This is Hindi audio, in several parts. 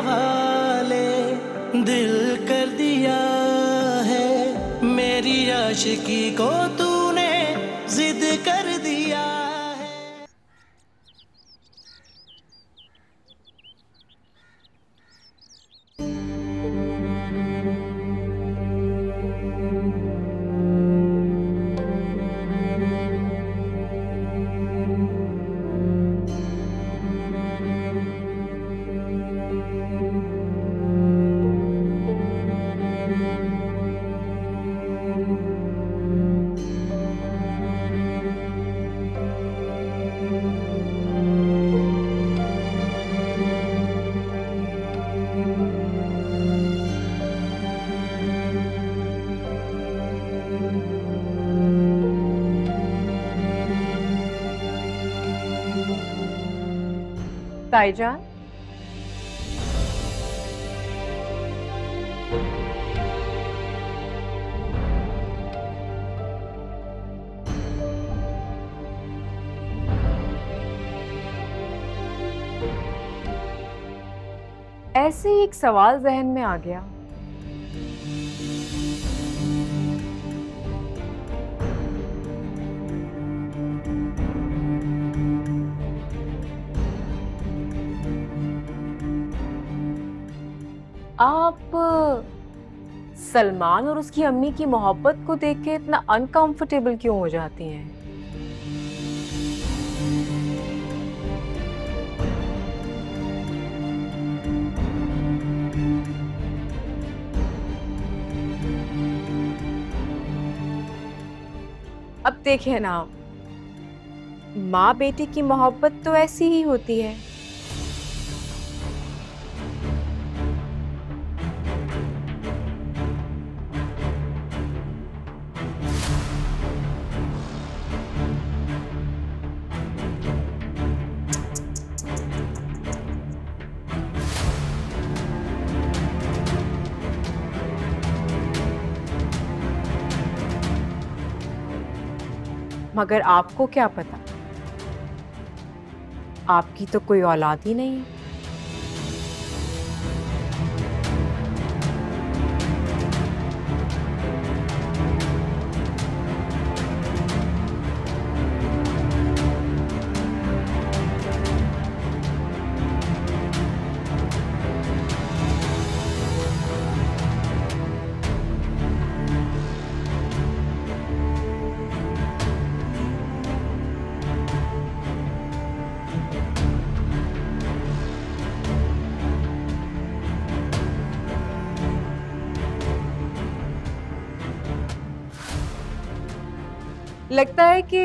हवाले दिल कर दिया है, मेरी आशिकी को तूने जिद कर दिया है। ताईजान, ऐसे ही एक सवाल जहन में आ गया। आप सलमान और उसकी अम्मी की मोहब्बत को देख के इतना अनकंफर्टेबल क्यों हो जाती हैं? अब देखें ना, माँ बेटी की मोहब्बत तो ऐसी ही होती है। मगर आपको क्या पता, आपकी तो कोई औलाद ही नहीं है। लगता है कि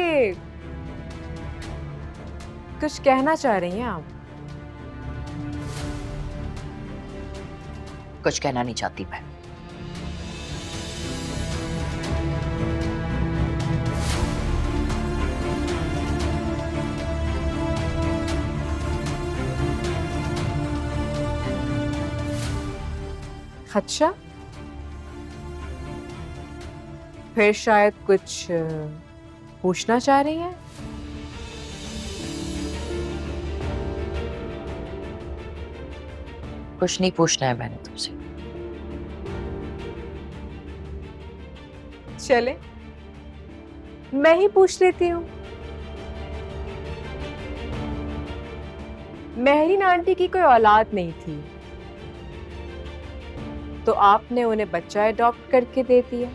कुछ कहना चाह रही हैं आप। कुछ कहना नहीं चाहती मैं। अच्छा, फिर शायद कुछ पूछना चाह रही हैं? कुछ नहीं पूछना है मैंने तुमसे। चले, मैं ही पूछ लेती हूँ। महरीन आंटी की कोई औलाद नहीं थी, तो आपने उन्हें बच्चा अडॉप्ट करके दे दिया।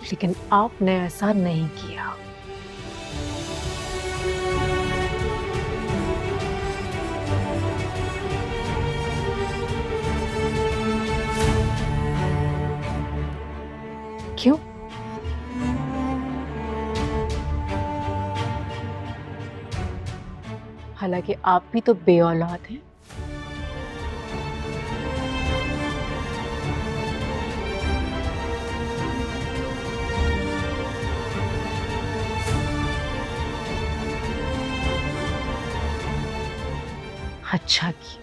लेकिन आपने ऐसा नहीं किया। हालांकि आप भी तो बे औलाद हैं। अच्छा की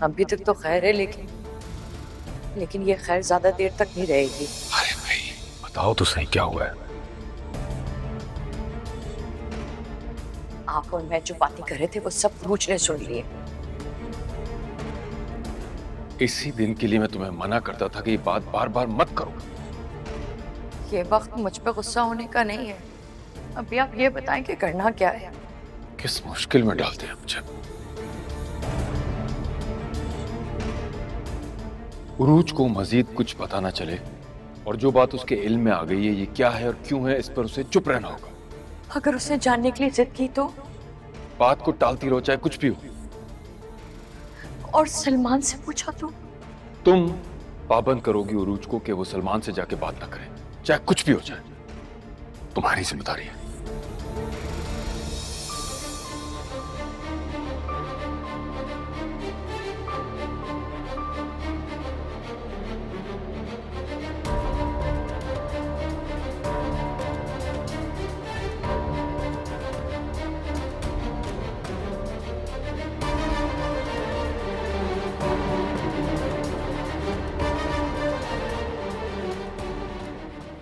अभी तक तो खैर है, लेकिन ये खैर ज्यादा देर तक नहीं रहेगी। अरे भाई बताओ तो सही क्या हुआ है। आप और मैं जो बातें कर रहे थे वो सब रूच ने सुन लिए। इसी दिन के लिए मैं तुम्हें मना करता था कि ये बात बार बार मत करो। ये वक्त मुझ पे गुस्सा होने का नहीं है। अभी आप ये बताएं कि करना क्या है। किस मुश्किल में डालते हैं मुझे। उरूज को मजीद कुछ पता ना चले और जो बात उसके इल्म में आ गई है ये क्या है और क्यों है, इस पर उसे चुप रहना होगा। अगर उसने जानने के लिए जिद की तो? बात को टालती रहो चाहे कुछ भी हो। और सलमान से पूछा तो? तुम पाबंद करोगी उरूज को कि वो सलमान से जाके बात ना करे, चाहे कुछ भी हो जाए। तुम्हारी जिम्मेदारी है।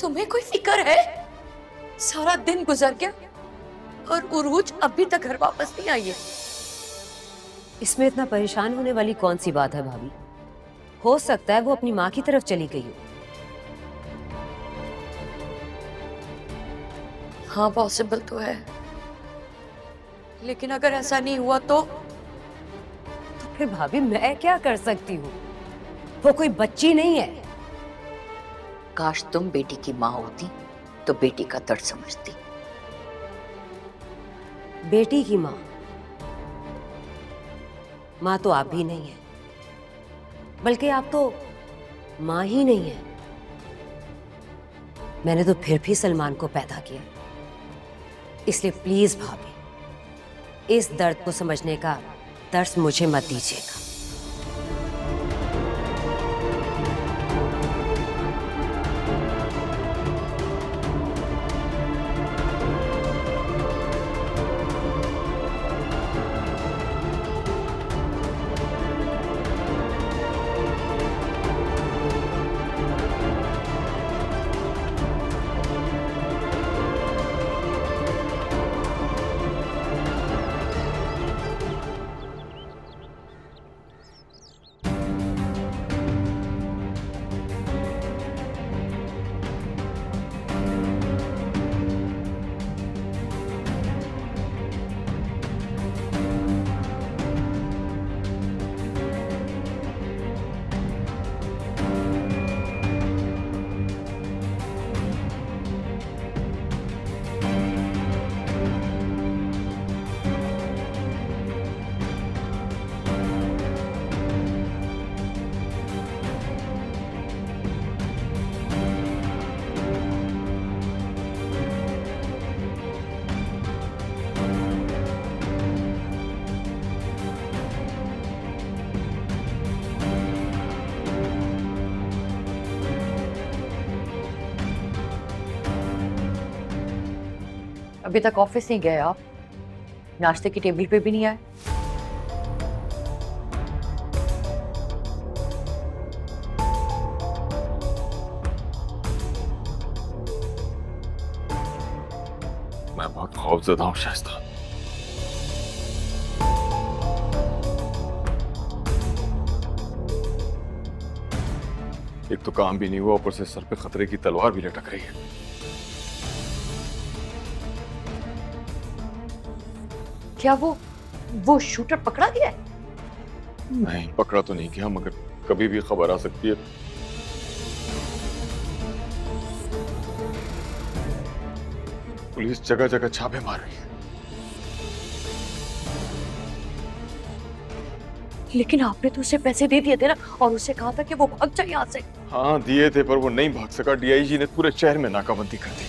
तुम्हें कोई फिक्र है? सारा दिन गुजर गया और उरूज अभी तक घर वापस नहीं आई है। इसमें इतना परेशान होने वाली कौन सी बात है भाभी? हो सकता है वो अपनी माँ की तरफ चली गई हो। हाँ पॉसिबल तो है, लेकिन अगर ऐसा नहीं हुआ तो फिर भाभी मैं क्या कर सकती हूँ? वो कोई बच्ची नहीं है। काश तुम बेटी की माँ होती तो बेटी का दर्द समझती। बेटी की माँ? माँ तो आप भी नहीं है, बल्कि आप तो माँ ही नहीं है। मैंने तो फिर भी सलमान को पैदा किया, इसलिए प्लीज भाभी इस दर्द को समझने का दर्स मुझे मत दीजिएगा। अभी तक ऑफिस नहीं गए आप? नाश्ते की टेबल पे भी नहीं आए? खौफजदा हूं शाइस्ता। एक तो काम भी नहीं हुआ, ऊपर से सर पे खतरे की तलवार भी लटक रही है। क्या वो शूटर पकड़ा गया है? नहीं, पकड़ा तो नहीं गया, मगर कभी भी खबर आ सकती है। पुलिस जगह जगह छापे मार रही है। लेकिन आपने तो उसे पैसे दे दिए थे ना, और उसे कहा था कि वो भाग जाए यहाँ से। हाँ दिए थे, पर वो नहीं भाग सका। डीआईजी ने पूरे शहर में नाकाबंदी कर दी।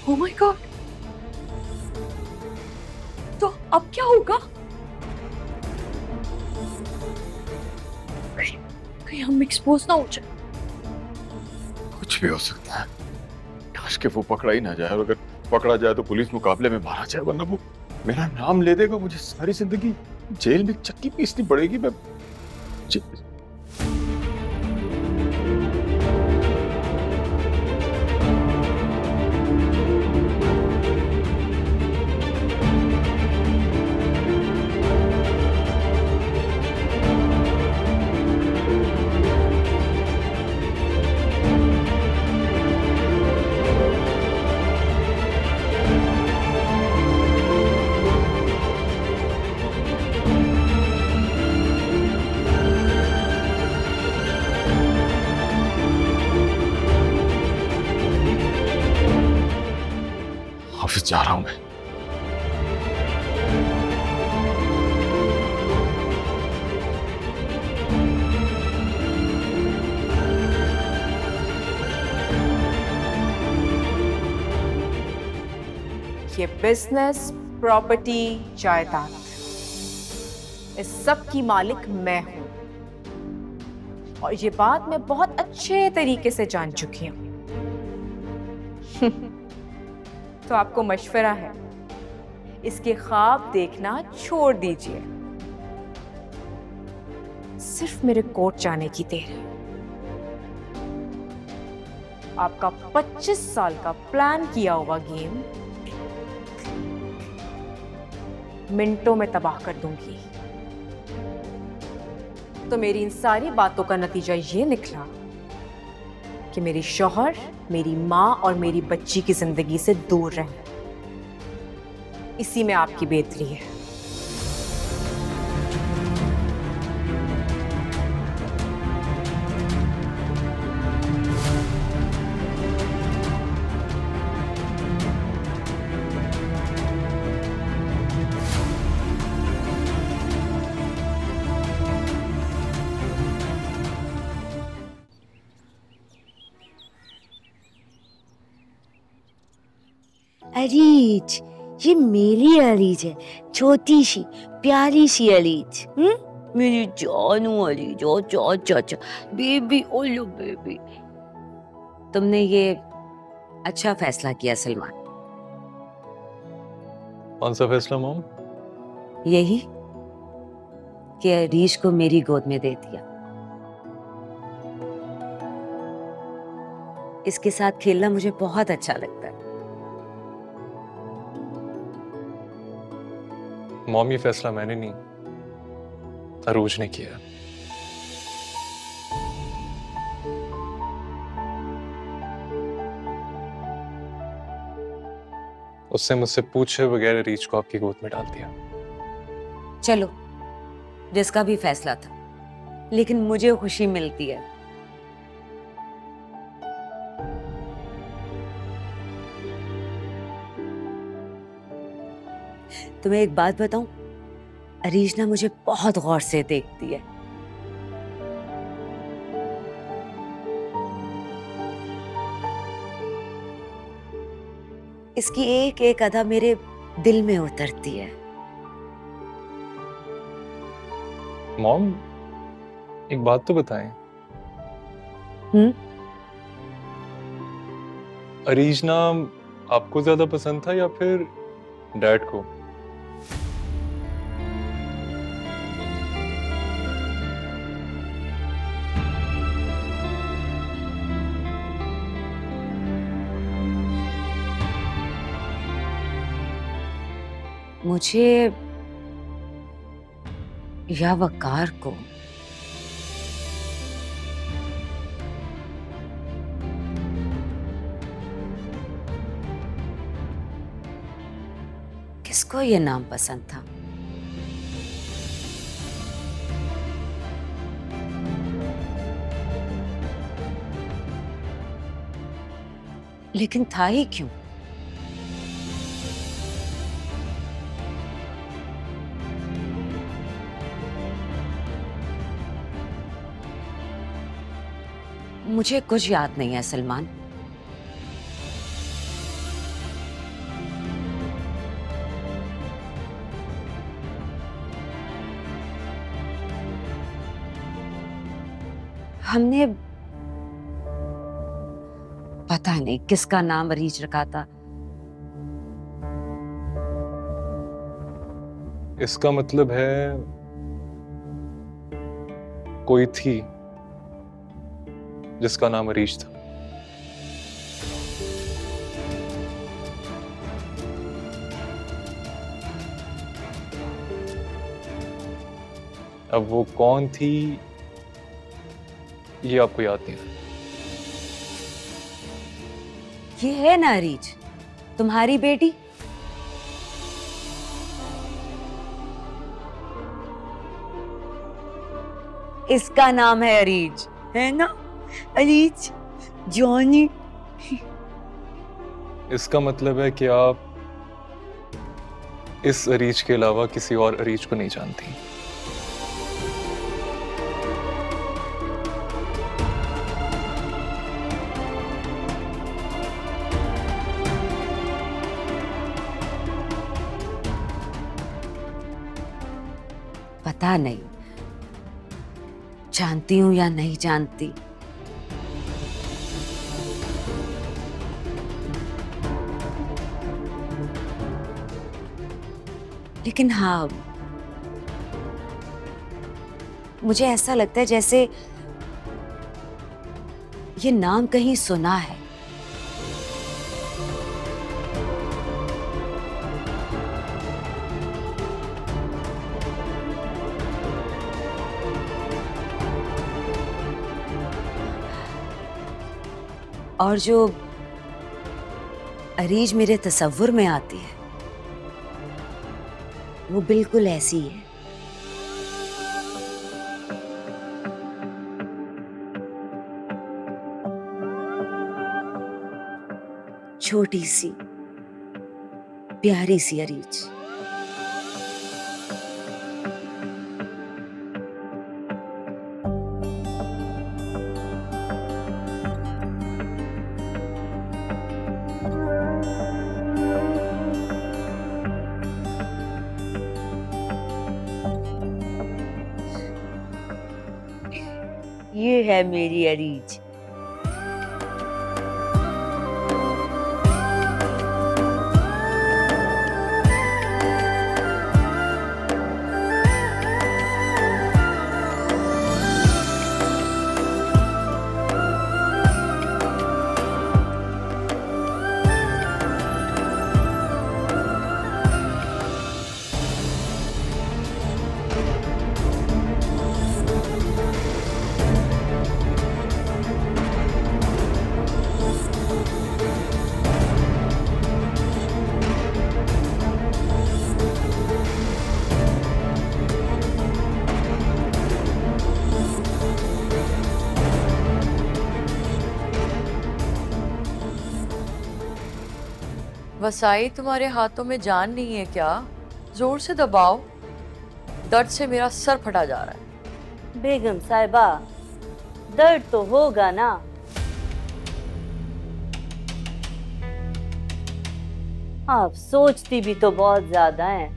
ओह माय गॉड, तो अब क्या होगा? कहीं हम एक्सपोज ना हो जाए। कुछ भी हो सकता है। काश के वो पकड़ा ही ना जाए, और अगर पकड़ा जाए तो पुलिस मुकाबले में मारा जाए, वरना वो मेरा नाम ले देगा। मुझे सारी जिंदगी जेल में चक्की पीसनी पड़ेगी। मैं ऑफिस जा रहा हूं मैं। ये बिजनेस, प्रॉपर्टी, जायदाद, इस सब की मालिक मैं हूं, और ये बात मैं बहुत अच्छे तरीके से जान चुकी हूं। तो आपको मशवरा है, इसके ख्वाब देखना छोड़ दीजिए। सिर्फ मेरे कोर्ट जाने की देर है। आपका 25 साल का प्लान किया हुआ गेम मिनटों में तबाह कर दूंगी। तो मेरी इन सारी बातों का नतीजा ये निकला कि मेरी शौहर, मेरी माँ और मेरी बच्ची की जिंदगी से दूर रहे। इसी में आपकी बेहतरी है। अरीज, ये मेरी अरीज है, छोटी सी प्यारी सी अरीज। मेरी जानू अरीज, ओ चाचा बेबी, ओ लो बेबी। तुमने ये अच्छा फैसला किया सलमान। कौन सा फैसला मॉम? यही कि अरीश को मेरी गोद में दे दिया। इसके साथ खेलना मुझे बहुत अच्छा लगता है। मॉम, ये फैसला मैंने नहीं, अरूज ने किया। उससे मुझसे पूछे बगैर रीच को आपकी गोद में डाल दिया। चलो, जिसका भी फैसला था, लेकिन मुझे खुशी मिलती है। तुम्हें एक बात बताऊं, अरीश ना मुझे बहुत गौर से देखती है। इसकी एक एक अदा मेरे दिल में उतरती है। मॉम, एक बात तो बताएं। अरीज नाम आपको ज्यादा पसंद था या फिर डैड को? मुझे या वकार को किसको ये नाम पसंद था? लेकिन था ही क्यों? मुझे कुछ याद नहीं है सलमान। हमने पता नहीं किसका नाम अरीज रखा था। इसका मतलब है कोई थी जिसका नाम अरीज था। अब वो कौन थी ये आपको याद नहीं है? ये है ना अरीज, तुम्हारी बेटी। इसका नाम है अरीज, है ना? अरीज जॉनी। इसका मतलब है कि आप इस अरीज के अलावा किसी और अरीज को नहीं जानती। पता नहीं जानती हूं या नहीं जानती। लेकिन हाँ, मुझे ऐसा लगता है जैसे ये नाम कहीं सुना है। और जो अरीज मेरे तसव्वुर में आती है वो बिल्कुल ऐसी है। छोटी सी प्यारी सी अरीज। ये है मेरी अरीज। वसाई, तुम्हारे हाथों में जान नहीं है क्या? जोर से दबाओ, दर्द से मेरा सर फटा जा रहा है। बेगम साहिबा, दर्द तो होगा ना। आप सोचती भी तो बहुत ज्यादा हैं।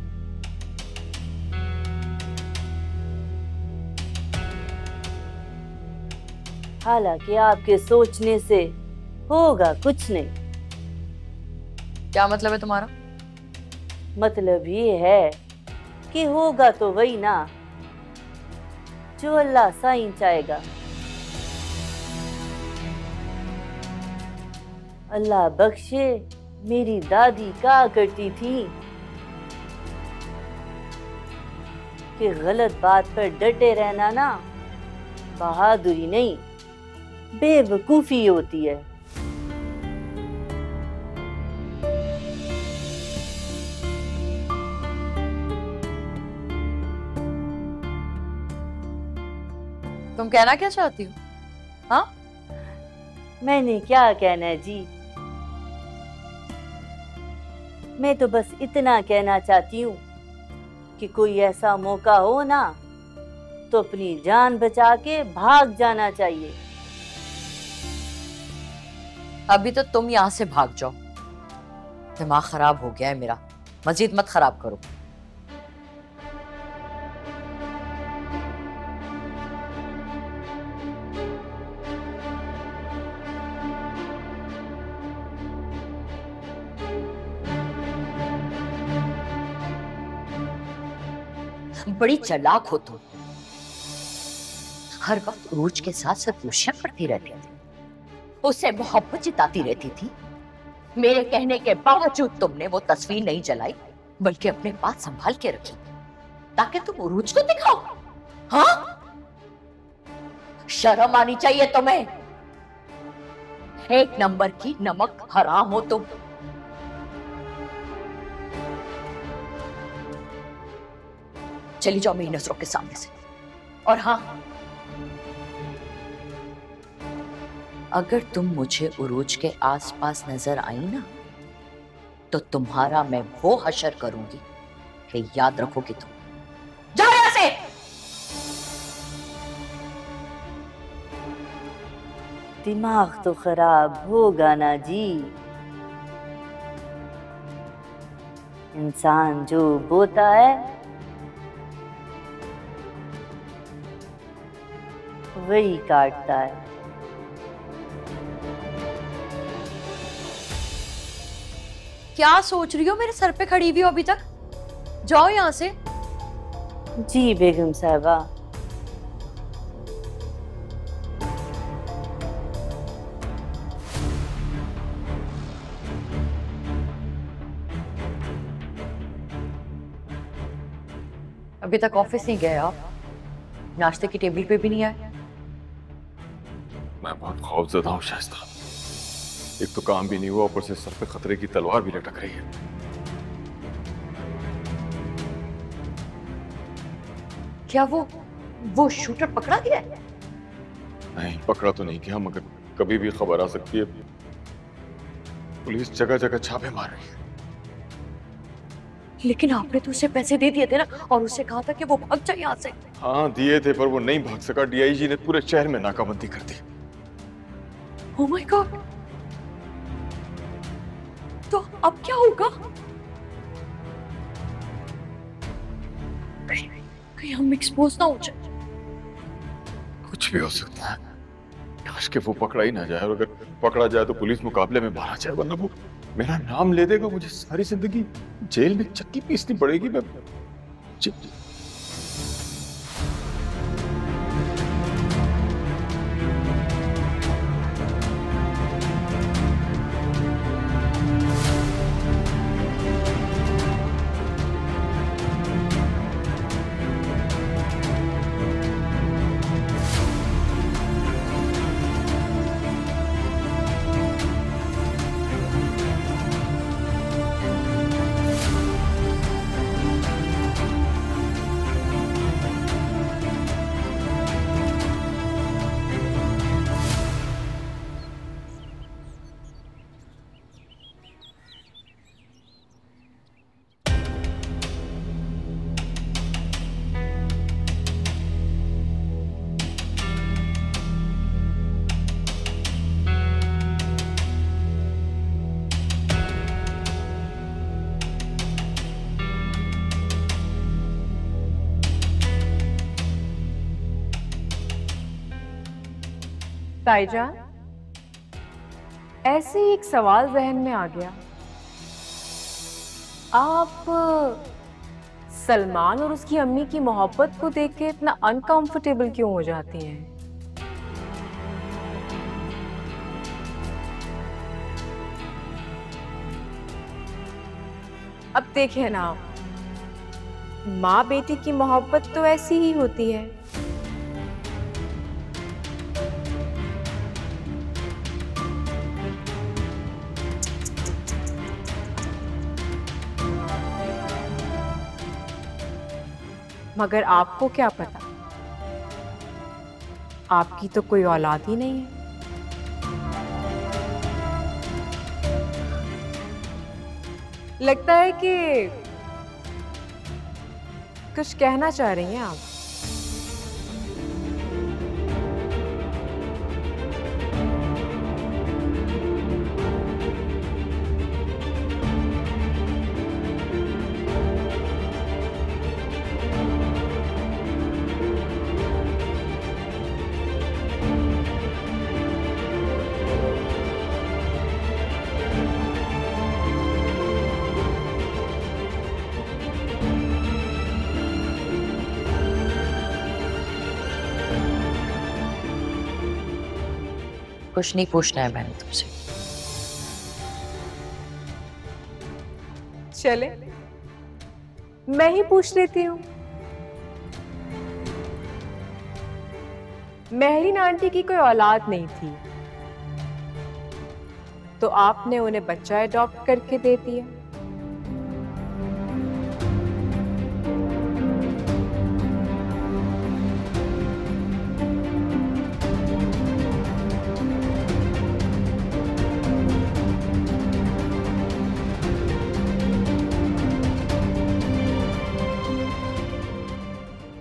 हालांकि आपके सोचने से होगा कुछ नहीं। क्या मतलब है तुम्हारा? मतलब ये है कि होगा तो वही ना जो अल्लाह साईं चाहेगा। अल्लाह बख्शे, मेरी दादी कहा करती थी कि गलत बात पर डटे रहना ना बहादुरी नहीं, बेवकूफी होती है। तुम कहना क्या चाहती हो? हाँ, मैंने क्या कहना है जी, मैं तो बस इतना कहना चाहती हूँ कि कोई ऐसा मौका हो ना तो अपनी जान बचा के भाग जाना चाहिए। अभी तो तुम यहाँ से भाग जाओ, दिमाग खराब हो गया है मेरा, मजीद मत खराब करो। बड़ी चालाक हो तुम, हर वक्त उरूज के साथ सदमुशियां करती रहती थी, उससे मोहब्बत जिताती रहती थी। मेरे कहने के बावजूद तुमने वो तस्वीर नहीं जलाई, बल्कि अपने पास संभाल के रखी ताकि तुम उरूज को दिखाओ। हाँ, शर्म आनी चाहिए तुम्हें। एक नंबर की नमक हराम हो तुम। चली जाओ मेरी नजरों के सामने से। और हाँ, अगर तुम मुझे उरूज के आसपास नजर आई ना तो तुम्हारा मैं वो हशर करूंगी कि याद रखोगे तुम। जाओ यहां से। दिमाग तो खराब होगा ना जी, इंसान जो बोता है वही काटता है। क्या सोच रही हो, मेरे सर पे खड़ी हुई हो अभी तक? जाओ यहां से। जी बेगम साहबा। अभी तक ऑफिस नहीं गए आप? नाश्ते की टेबल पे भी नहीं आए? मैं बहुत खौफजदा हूँ शाइस्ता। एक तो काम भी नहीं हुआ, ऊपर से सर पे खतरे की तलवार भी लटक रही है। क्या वो शूटर पकड़ा गया है? नहीं, पकड़ा तो नहीं गया, मगर कभी भी खबर आ सकती है। पुलिस जगह जगह छापे मार रही है। लेकिन आपने तो उसे पैसे दे दिए थे ना, और उससे कहा था कि वो भाग जाए यहाँ से। हाँ दिए थे, पर वो नहीं भाग सका। डीआईजी ने पूरे शहर में नाकाबंदी कर दी। ओह माय गॉड, तो अब क्या होगा? कहीं हम एक्सपोज ना हो जाए। कुछ भी हो सकता है। काश के वो पकड़ा ही ना जाए, और अगर पकड़ा जाए तो पुलिस मुकाबले में बाहर आ जाए, वरना वो मेरा नाम ले देगा। मुझे सारी जिंदगी जेल में चक्की पीसनी पड़ेगी। मैं ताईजान, ऐसे ही एक सवाल जहन में आ गया। आप सलमान और उसकी अम्मी की मोहब्बत को देख के इतना अनकंफर्टेबल क्यों हो जाती हैं? अब देखिए ना, माँ बेटी की मोहब्बत तो ऐसी ही होती है। मगर आपको क्या पता, आपकी तो कोई औलाद ही नहीं है। लगता है कि कुछ कहना चाह रही हैं आप। कुछ नहीं पूछना है मैंने तुमसे। चले, मैं ही पूछ लेती हूँ। मेहरीन आंटी की कोई औलाद नहीं थी, तो आपने उन्हें बच्चा अडॉप्ट करके दे दिया।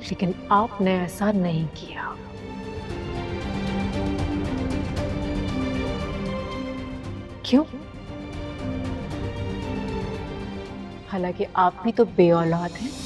लेकिन आपने ऐसा नहीं किया। क्यों? हालांकि आप भी तो बे औलाद हैं।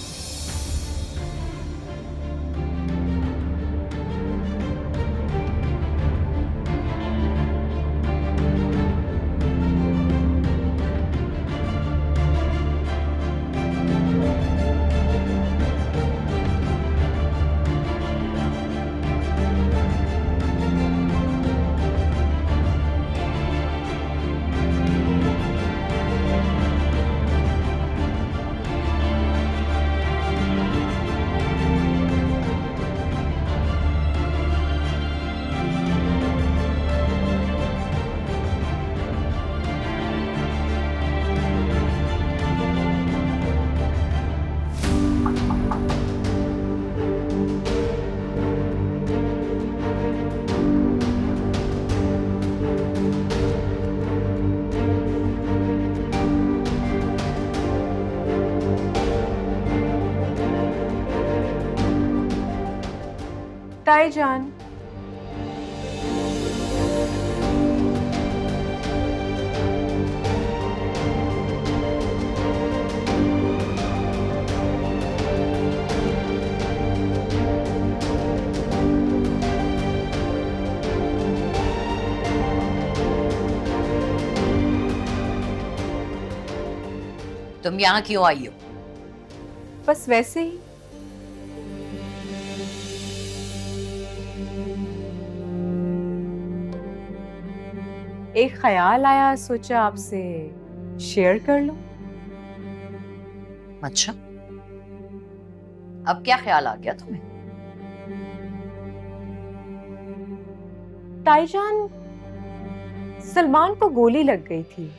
ताईजान, तुम यहाँ क्यों आई हो? बस वैसे ही। एक ख्याल आया, सोचा आपसे शेयर कर लो। अच्छा, अब क्या ख्याल आ गया तुम्हें? ताईजान, सलमान को गोली लग गई थी।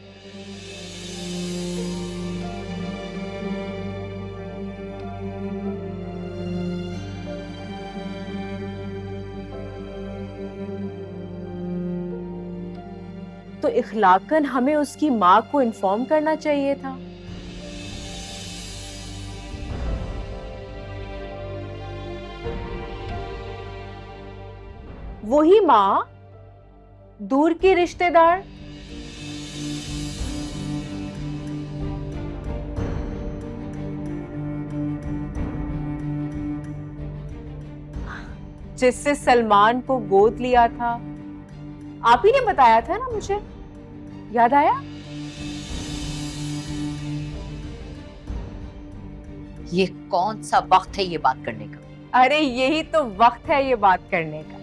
तो इखलाकन हमें उसकी माँ को इन्फॉर्म करना चाहिए था। वही माँ, दूर की रिश्तेदार। जिससे सलमान को गोद लिया था। आप ही ने बताया था ना मुझे, याद आया? ये कौन सा वक्त है ये बात करने का? अरे यही तो वक्त है ये बात करने का।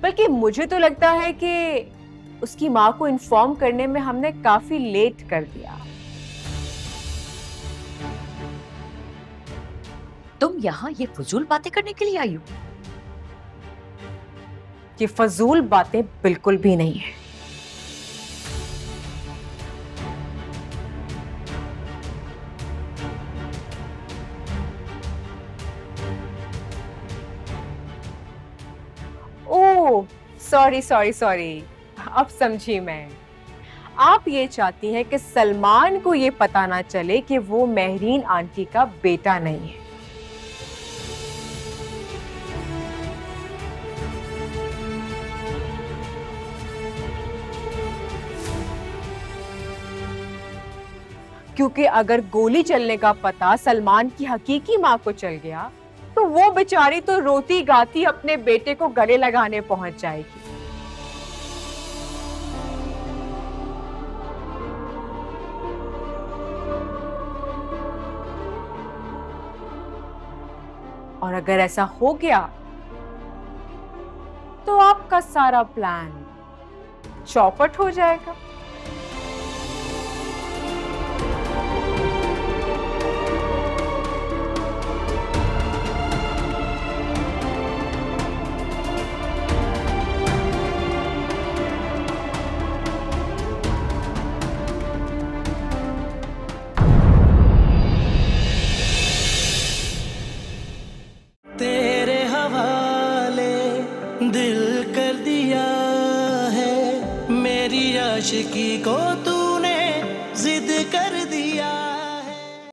बल्कि मुझे तो लगता है कि उसकी माँ को इन्फॉर्म करने में हमने काफी लेट कर दिया। तुम यहाँ ये फजूल बातें करने के लिए आई हो? ये फजूल बातें बिल्कुल भी नहीं है। ओह सॉरी सॉरी सॉरी, अब समझी मैं। आप ये चाहती हैं कि सलमान को ये पता ना चले कि वो मेहरीन आंटी का बेटा नहीं है। क्योंकि अगर गोली चलने का पता सलमान की हकीकी माँ को चल गया तो वो बेचारी तो रोती गाती अपने बेटे को गले लगाने पहुंच जाएगी। और अगर ऐसा हो गया तो आपका सारा प्लान चौपट हो जाएगा। तेरे हवाले दिल कर दिया है, मेरी आशिकी को तूने जिद कर